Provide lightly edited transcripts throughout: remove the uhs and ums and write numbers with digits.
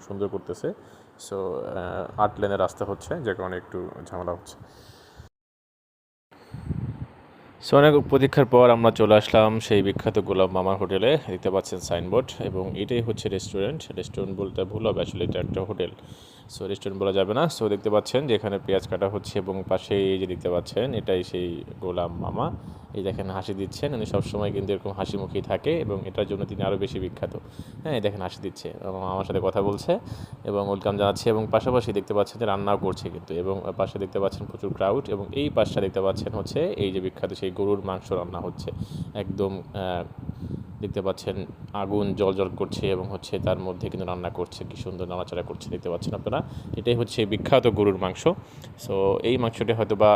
সুন্দর করতেছে। সো 8 লেনের রাস্তা হচ্ছে, যে কারণে একটু ঝামেলা হচ্ছে। সো অনেক প্রতীক্ষার পর আমরা চলে আসলাম সেই বিখ্যাত গোলাপ মামার হোটেলে। দেখতে পাচ্ছেন সাইনবোর্ড, এবং এটাই হচ্ছে রেস্টুরেন্ট বলতে ভুল হবে, আসলে এটা একটা হোটেল। সো রেস্টুরেন্ট বলা যাবে না। সো দেখতে পাচ্ছেন যে এখানে পেঁয়াজ কাটা হচ্ছে, এবং পাশেই এই যে দেখতে পাচ্ছেন এটাই সেই গোলাম মামা। এই দেখেন হাসি দিচ্ছেন, উনি সবসময় কিন্তু এরকম হাসি মুখেই থাকে, এবং এটার জন্য তিনি আরও বেশি বিখ্যাত। হ্যাঁ, এই দেখেন হাসি দিচ্ছে এবং আমার সাথে কথা বলছে এবং ওয়েলকাম জানাচ্ছে, এবং পাশাপাশি দেখতে পাচ্ছেন যে রান্নাও করছে কিন্তু, এবং পাশে দেখতে পাচ্ছেন প্রচুর ক্রাউড, এবং এই পাশটা দেখতে পাচ্ছেন হচ্ছে এই যে বিখ্যাত সেই গরুর মাংস রান্না হচ্ছে। একদম দেখতে পাচ্ছেন আগুন জল করছে, এবং হচ্ছে তার মধ্যে কিন্তু রান্না করছে, কি সুন্দর নাড়াচাড়া করছে দেখতে পাচ্ছেন আপনারা। এটাই হচ্ছে বিখ্যাত গরুর মাংস। সো এই মাংসটি হয়তো বা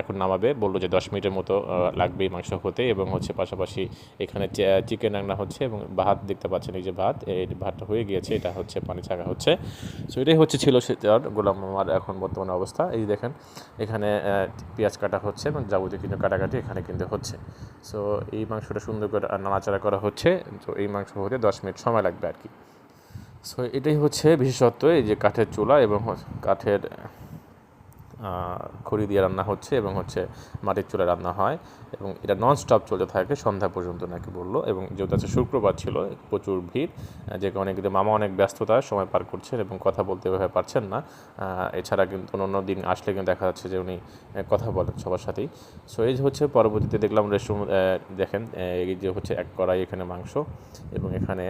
এখন নামাবে, বললো যে 10 মিনিটের মতো লাগবে এই মাংস হতে, এবং হচ্ছে পাশাপাশি এখানে চিকেন রান্না হচ্ছে, এবং ভাত দেখতে পাচ্ছেন, এই যে ভাত, এই ভাতটা হয়ে গিয়েছে, এটা হচ্ছে পানি ছাকা হচ্ছে। সো এটাই হচ্ছে ছিল সে গোলাম মামার এখন বর্তমানে অবস্থা। এই দেখেন এখানে পেঁয়াজ কাটা হচ্ছে, এবং যাবতীয় কিন্তু কাটাকাটি এখানে কিন্তু হচ্ছে। সো এই মাংসটা সুন্দর করে নাড়াচাড়া করা হচ্ছে। তো এই মাংস হতে 10 মিনিট সময় লাগবে আর কি। সো এটাই হচ্ছে বিশেষত্ব, এই যে কাঠের চুলা এবং কাঠের খড়ি দিয়ে রান্না হচ্ছে, এবং হচ্ছে মাটির চুলায় রান্না হয়, এবং এটা নন স্টপ চলতে থাকে সন্ধ্যা পর্যন্ত নাকি বললো। এবং যেহেতু আছে শুক্রবার ছিল, প্রচুর ভিড়, যে কারণে কিন্তু মামা অনেক ব্যস্ততা সময় পার করছেন এবং কথা বলতে এভাবে পারছেন না। এছাড়া কিন্তু অন্য দিন আসলে কিন্তু দেখা যাচ্ছে যে উনি কথা বলেন সবার সাথেই। সো এই যে হচ্ছে পরবর্তীতে দেখলাম রেস্টুরেন্ট, দেখেন এই যে হচ্ছে এক কড়াই এখানে মাংস, এবং এখানে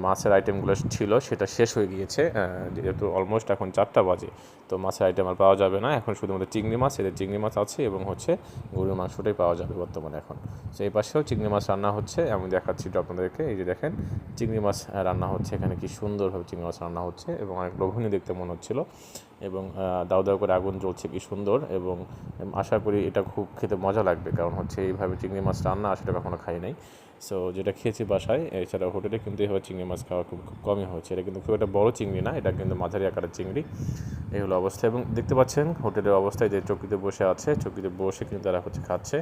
মাছের আইটেমগুলো ছিল সেটা শেষ হয়ে গিয়েছে, যেহেতু অলমোস্ট এখন 4টা বাজে। তো মাছের আইটেম আর পাওয়া যাবে না এখন, শুধুমাত্র চিংড়ি মাছ, এদের চিংড়ি মাছ আছে, এবং হচ্ছে গরুর মাংসটাই পাওয়া যাবে বর্তমানে এখন। তো এই পাশেও চিংড়ি মাছ রান্না হচ্ছে, আমি দেখাচ্ছি তো আপনাদেরকে। এই যে দেখেন চিংড়ি মাছ রান্না হচ্ছে এখানে, কি সুন্দরভাবে চিংড়ি মাছ রান্না হচ্ছে, এবং অনেক লোভনীয় দেখতে মনে হচ্ছিলো, এবং দাউ দাউ করে আগুন জ্বলছে, কি সুন্দর। এবং আশা করি এটা খুব খেতে মজা লাগবে, কারণ হচ্ছে এইভাবে চিংড়ি মাছ রান্না আসলে কখনো খাই নাই। সো যেটা খেয়েছি বাসায়, এছাড়া হোটেলে কিন্তু এভাবে চিংড়ি মাছ খাওয়া খুব কমই হয়েছে। এটা কিন্তু খুব একটা বড় চিংড়ি না, এটা কিন্তু মাঝারি আকারের চিংড়ি। এই হলো অবস্থা, এবং দেখতে পাচ্ছেন হোটেলের অবস্থায় যে চৌকিতে বসে আছে, চৌকিতে বসে কিন্তু তারা হচ্ছে খাচ্ছে,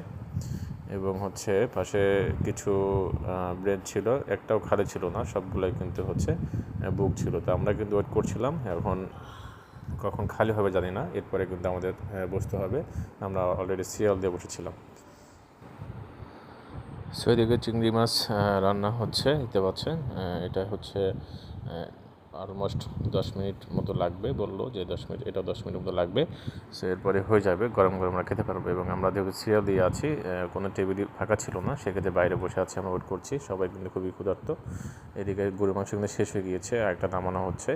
এবং হচ্ছে পাশে কিছু ব্রেড ছিল, একটাও খালি ছিল না, সবগুলোই কিন্তু হচ্ছে বুক ছিল। তো আমরা কিন্তু ওয়েট করছিলাম, এখন কখন খালি হবে জানি না, এরপরে কিন্তু আমাদের বসতে হবে। আমরা অলরেডি সিরিয়াল দিয়ে বসেছিলাম। সো এদিকে চিংড়ি মাছ রান্না হচ্ছে, দেখতে পাচ্ছেন। এটা হচ্ছে অলমোস্ট 10 মিনিট মতো লাগবে, বললো যে 10 মিনিট, এটা 10 মিনিট মতো লাগবে। সো এরপরে হয়ে যাবে, গরম গরম আমরা খেতে পারবো। এবং আমরা যেহেতু সিরিয়াল দিয়ে আছি, কোনো টেবিলই ফাঁকা ছিল না, সেক্ষেত্রে বাইরে বসে আছি, আমরা ওয়েট করছি, সবাই কিন্তু খুবই ক্ষুধার্ত। এদিকে গরুর মাংস কিন্তু শেষ হয়ে গিয়েছে, আর একটা নামানো হচ্ছে।